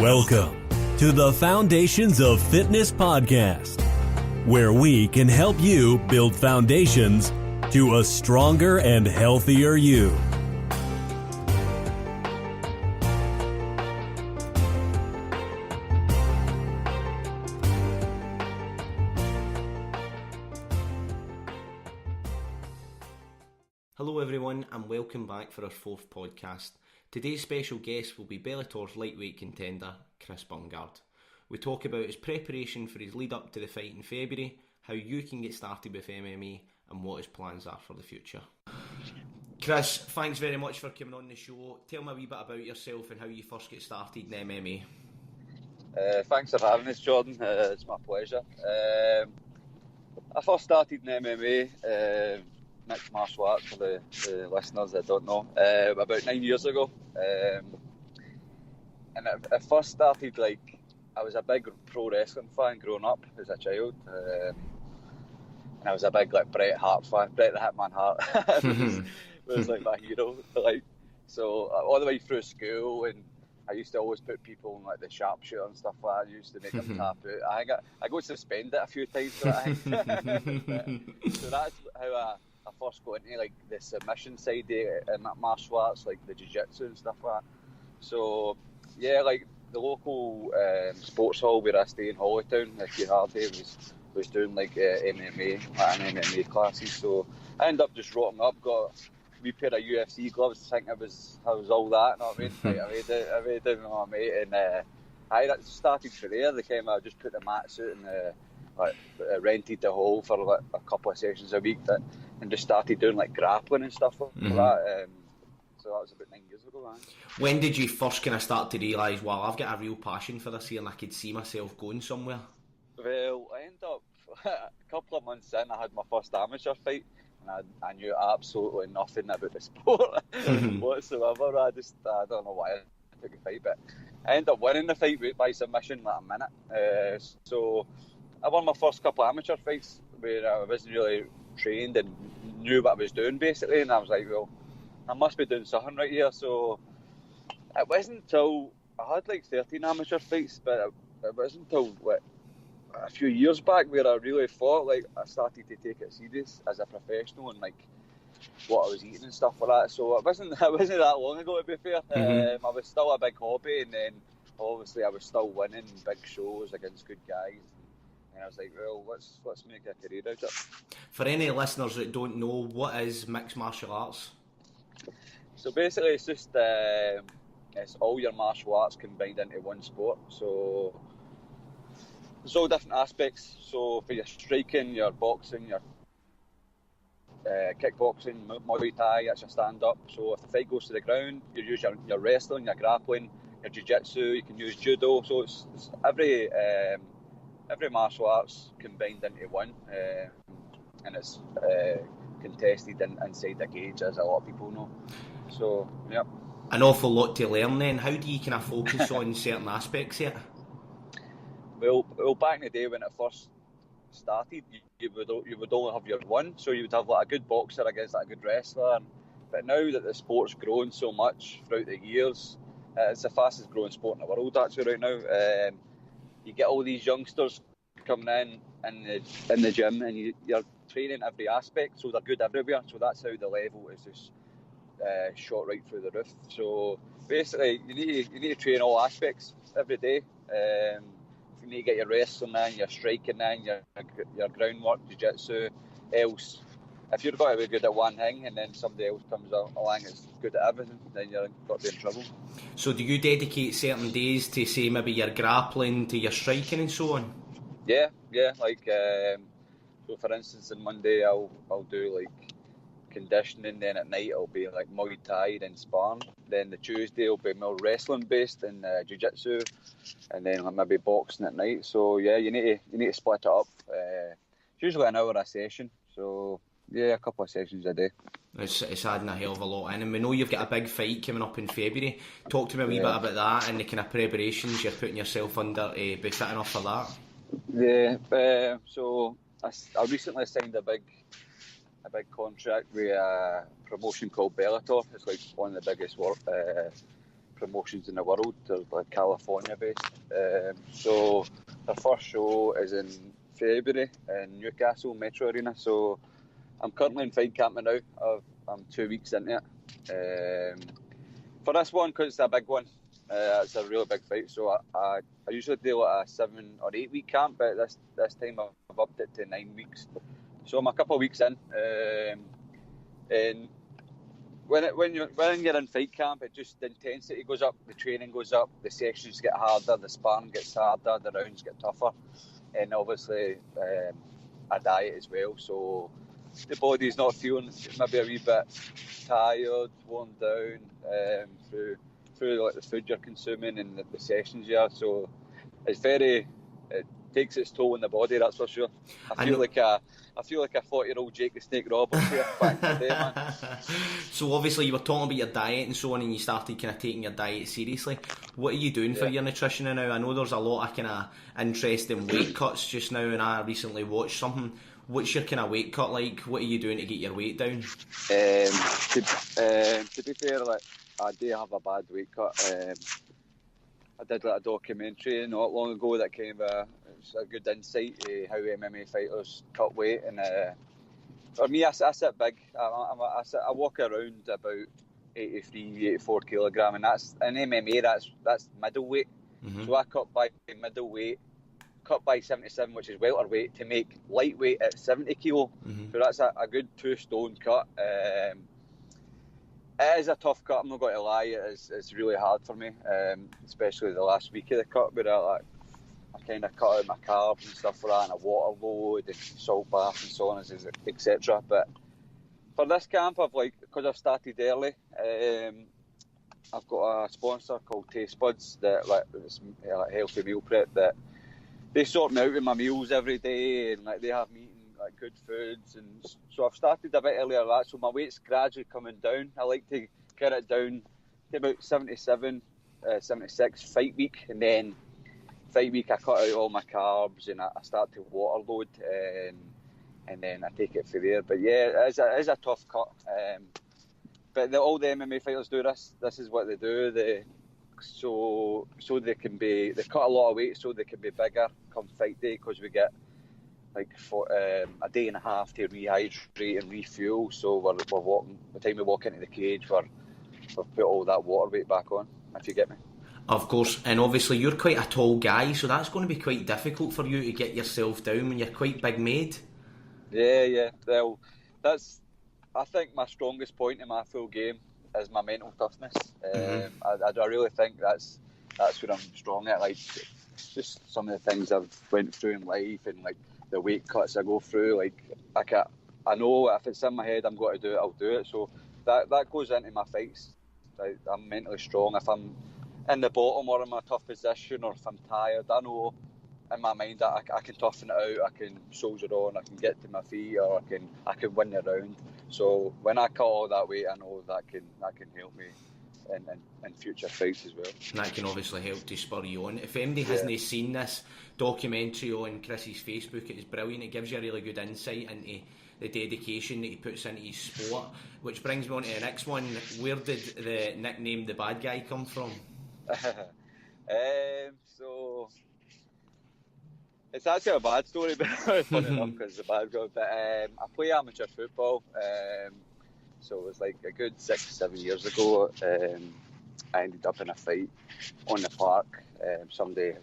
Welcome to the Foundations of Fitness podcast, where we can help you build foundations to a stronger and healthier you. Hello everyone and welcome back for our fourth podcast. Today's special guest will be Bellator's lightweight contender, Chris Bungard. We talk about his preparation for his lead up to the fight in February, how you can get started with MMA and what his plans are for the future. Chris, thanks very much for coming on the show. Tell me a wee bit about yourself and how you first get started in MMA. Thanks for having us, Jordan. It's my pleasure. I first started in MMA, mixed martial arts for the listeners that don't know, about 9 years ago. And I first started, I was a big pro wrestling fan growing up as a child. And I was a big Bret Hart fan. Bret the Hitman Hart was my hero. So all the way through school, and I used to always put people in the sharpshooter and stuff like that. I used to make them tap out. I got suspended a few times for that. So that's how I first got into the submission side in martial arts, the jiu-jitsu and stuff like that. So yeah, the local sports hall where I stay in Hollytown, Hardy, was doing MMA, and MMA classes. So I ended up just rocking up, got a wee pair of UFC gloves, I think I was all that, you know what I mean? I made it, you know what I mean? And I started from there. I just put the mats out and rented the hall for a couple of sessions a week and just started doing grappling and stuff like that. So that was about 9 years ago, man. When did you first kind of start to realise, wow, I've got a real passion for this here and I could see myself going somewhere? Well, I ended up, a couple of months in, I had my first amateur fight, and I knew absolutely nothing about the sport whatsoever. I don't know why I took the fight, but I ended up winning the fight by submission in a minute. So I won my first couple of amateur fights where I wasn't really trained and knew what I was doing, basically, and I was like, well, I must be doing something right here. So it wasn't until I had 13 amateur fights, but it wasn't until a few years back where I really thought I started to take it serious as a professional and what I was eating and stuff like that. So it wasn't that long ago, to be fair. I was still a big hobby, and then obviously I was still winning big shows against good guys. And I was like, well, let's make a career out of it. For any listeners that don't know, what is mixed martial arts? So basically it's just it's all your martial arts combined into one sport. So there's all different aspects. So for your striking, your boxing, your kickboxing, Muay Thai, that's your stand-up. So if the fight goes to the ground, you use your wrestling, your grappling, your jiu-jitsu, you can use judo. So it's every martial arts combined into one, and it's contested inside the cage, as a lot of people know. So, yeah. An awful lot to learn then. How do you kind of focus on certain aspects here? Well, back in the day when it first started, you would only have your one, so you would have a good boxer against a good wrestler. But now that the sport's grown so much throughout the years, it's the fastest growing sport in the world actually right now. You get all these youngsters coming in the gym, and you're training every aspect, so they're good everywhere. So that's how the level is just shot right through the roof. So basically, you need to train all aspects every day. You need to get your wrestling in, your striking in, your groundwork, jiu-jitsu. Else, if you're going to be good at one thing and then somebody else comes along that's good at everything, then you're got to be in trouble. So do you dedicate certain days to, say, maybe your grappling, to your striking and so on? Yeah. So for instance, on Monday I'll do conditioning, then at night it'll be Muay Thai, then sparring. Then the Tuesday will be more wrestling based and jiu-jitsu, and then maybe boxing at night. So yeah, you need to split it up. It's usually an hour a session, so yeah, a couple of sessions a day. It's adding a hell of a lot in, and we know you've got a big fight coming up in February. Talk to me a wee bit about that and the kind of preparations you're putting yourself under to be fit enough for that. Yeah, so I recently signed a big contract with a promotion called Bellator. It's one of the biggest promotions in the world. They're like California based. So their first show is in February in Newcastle Metro Arena. So I'm currently in fight camp now. I'm 2 weeks into it. For this one, because it's a big one, it's a really big fight. So I usually do like a 7 or 8 week camp, but this time I've upped it to 9 weeks. So I'm a couple of weeks in. And when you're in fight camp, the intensity goes up, the training goes up, the sessions get harder, the sparring gets harder, the rounds get tougher, and obviously a diet as well. So the body's not feeling maybe a wee bit tired, worn down through like the food you're consuming and the sessions you are. So it takes its toll on the body, that's for sure. I feel like a 40-year-old Jake the Snake Roberts here back in the day, man. So obviously you were talking about your diet and so on, and you started kind of taking your diet seriously. What are you doing for your nutrition now? I know there's a lot of kind of interest in weight cuts just now, and I recently watched something. What's your kind of weight cut like? What are you doing to get your weight down? To be fair, like, I do have a bad weight cut. I did like a documentary not long ago that kind of it's a good insight to how MMA fighters cut weight. And for me, I sit big. I walk around about 83, 84 kilogram, and that's in MMA. That's middleweight. Mm-hmm. So I cut by middleweight, cut by 77, which is welterweight, to make lightweight at 70 kilo. Mm-hmm. So that's a good 2 stone cut. It is a tough cut, I'm not going to lie. It's really hard for me, especially the last week of the cut, where I kind of cut out my carbs and stuff like that, and a water load and salt bath and so on, etc. But for this camp, because I've started early, I've got a sponsor called Taste Buds that it's like healthy meal prep, that they sort me out with my meals every day, and they have me eating good foods, and so I've started a bit earlier than that, so my weight's gradually coming down. I like to get it down to about 77, 76 fight week, and then fight week I cut out all my carbs and I start to water load, and then I take it from there. But yeah, it is a tough cut, but all the MMA fighters do this. This is what they do. So they cut a lot of weight so they can be bigger come fight day, because we get a day and a half to rehydrate and refuel. So we're walking. By the time we walk into the cage, we've put all that water weight back on, if you get me. Of course, and obviously you're quite a tall guy, so that's going to be quite difficult for you to get yourself down when you're quite big made. Yeah. Well, I think my strongest point in my full game is my mental toughness. I really think that's where I'm strong at. Like, just some of the things I've went through in life, and the weight cuts I go through. I know if it's in my head I'm going to do it, I'll do it. So that goes into my fights. I'm mentally strong. If I'm in the bottom or in my tough position, or if I'm tired, I know in my mind that I can toughen it out, I can soldier on, I can get to my feet, or I can win the round. So when I cut all that weight, I know that can help me in future fights as well. And that can obviously help to spur you on. If anybody hasn't seen this documentary on Chris's Facebook, it is brilliant. It gives you a really good insight into the dedication that he puts into his sport, which brings me on to the next one. Where did the nickname The Bad Guy come from? So it's actually a bad story, but funny enough, because the bad guy. But I play amateur football, so it was like a good 6-7 years ago. I ended up in a fight on the park. Somebody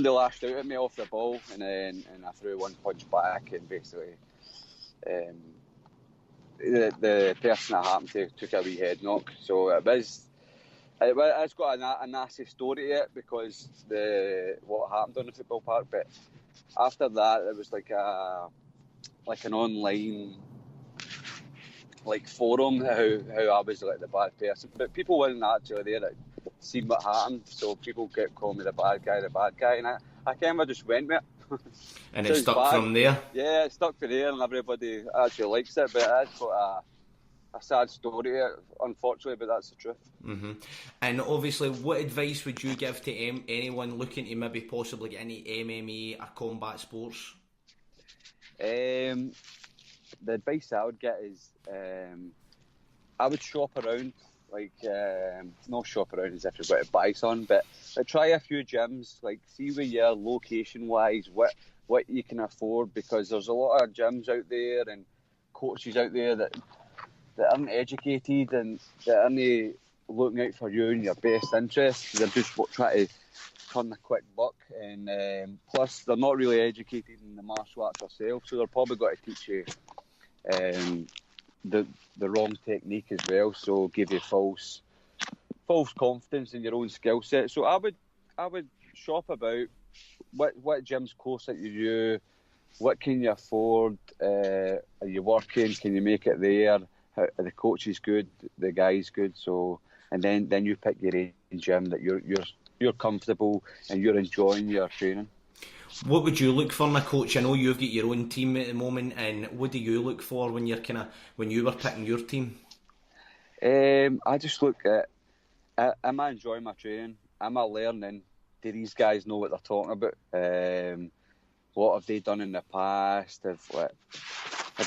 lashed out at me off the ball, and I threw one punch back, and basically the person that happened to took a wee head knock. So it's got a nasty story to it, because what happened on the football park. But after that, it was like an online forum, how I was the bad person. But people weren't actually there that seen what happened, so people kept calling me the bad guy, and I kind of just went with it. And it stuck from there? Yeah, it stuck from there, and everybody actually likes it, but it's got a sad story, unfortunately, but that's the truth. Mm-hmm. And obviously, what advice would you give to anyone looking to maybe possibly get into MMA or combat sports? The advice I would get is I would shop around Like, not shop around as if you've got to buy something, but try a few gyms, like see where you're location-wise, what you can afford, because there's a lot of gyms out there and coaches out there that aren't educated and that aren't looking out for you and your best interests. They're just trying to turn a quick buck, and plus they're not really educated in the martial arts themselves, so they're probably got to teach you the wrong technique as well, so give you false confidence in your own skill set. So I would shop about what gym's closer to you, what can you afford, are you working, can you make it there, are the coach is good, the guy's good, so and then you pick your own gym that you're comfortable and you're enjoying your training. What would you look for in a coach? I know you've got your own team at the moment, and what do you look for when you were picking your team? I just look at, am I enjoying my training? Am I learning? Do these guys know what they're talking about? What have they done in the past? Have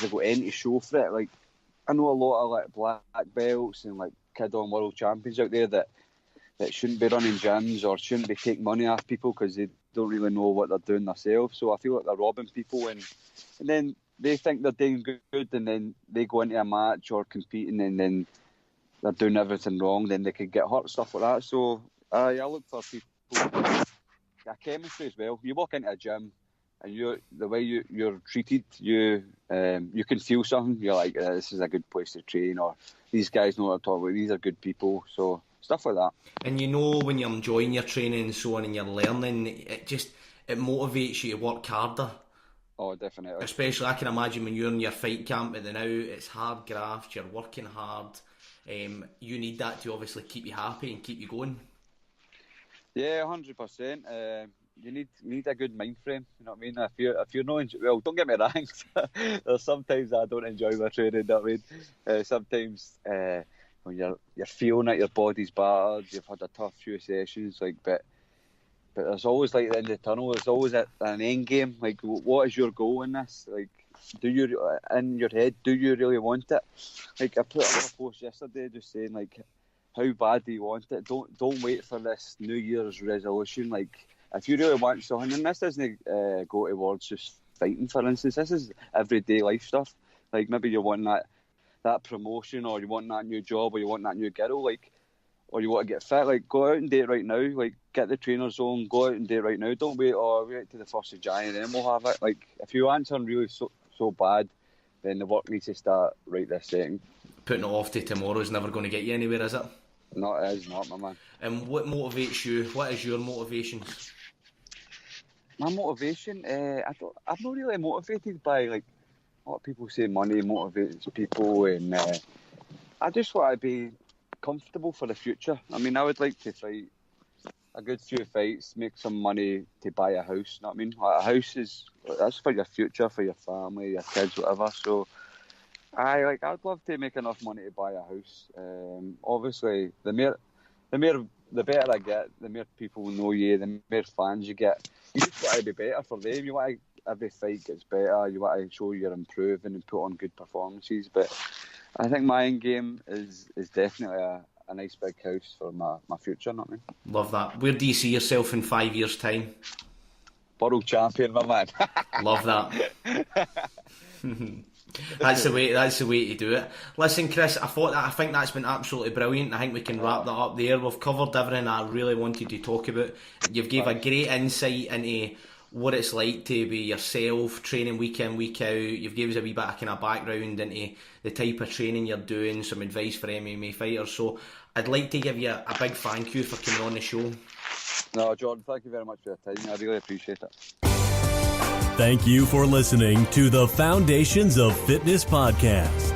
they got any to show for it? Like, I know a lot of like black belts and like kid-on world champions out there that shouldn't be running gyms or shouldn't be taking money off people because they don't really know what they're doing themselves. So I feel like they're robbing people, and then they think they're doing good, and then they go into a match or competing, and then they're doing everything wrong. Then they could get hurt, stuff like that. So I look for people. Chemistry as well. You walk into a gym, and the way you're treated, you can feel something. You're like, this is a good place to train, or these guys know what I'm talking about. These are good people. So stuff like that. And you know, when you're enjoying your training and so on, and you're learning, it motivates you to work harder. Oh, definitely. Especially, I can imagine when you're in your fight camp at the now, it's hard graft, you're working hard. You need that to obviously keep you happy and keep you going. Yeah, 100%. You need a good mind frame. You know what I mean? If you're not well, don't get me wrong. There's sometimes I don't enjoy my training. You know what I mean? Sometimes when you're feeling it, your body's battered, you've had a tough few sessions, but there's always like the end of the tunnel. There's always an end game. Like, what is your goal in this? Like, do you in your head? Do you really want it? Like, I put up a post yesterday just saying like, how bad do you want it? Don't wait for this New Year's resolution. Like, if you really want something, and this doesn't go towards just fighting, for instance. This is everyday life stuff. Like, maybe you're wanting that promotion, or you want that new job, or you want that new girl, like, or you want to get fit. Like, go out and do it right now. Like, get the trainer zone, go out and do it right now. Don't wait to the 1st of January, then we'll have it. Like, if you want something really so bad, then the work needs to start right this second. Putting it off to tomorrow is never going to get you anywhere, is it? No, it is not, my man. And what motivates you? What is your motivation? My motivation? I'm not really motivated by, like, a lot of people say money motivates people, and I just want to be comfortable for the future. I mean, I would like to fight a good few fights, make some money to buy a house. You know what I mean? Like, a house that's for your future, for your family, your kids, whatever. So I'd love to make enough money to buy a house. Obviously, the better I get, the more people know you, the more fans you get. You just want to be better for them. You want every fight gets better. You want to show you're improving and put on good performances. But I think my end game is definitely a nice big house for my future. Not me. Love that. Where do you see yourself in 5 years' time? World champion, my man. Love that. That's the way to do it. Listen, Chris, I think that's been absolutely brilliant. I think we can wrap that up there. We've covered everything I really wanted to talk about. You've gave a great insight into what it's like to be yourself, training week in, week out. You've gave us a wee bit of kind of background into the type of training you're doing, some advice for MMA fighters. So I'd like to give you a big thank you for coming on the show. No, Jordan, thank you very much for your time. I really appreciate it. Thank you for listening to the Foundations of Fitness podcast.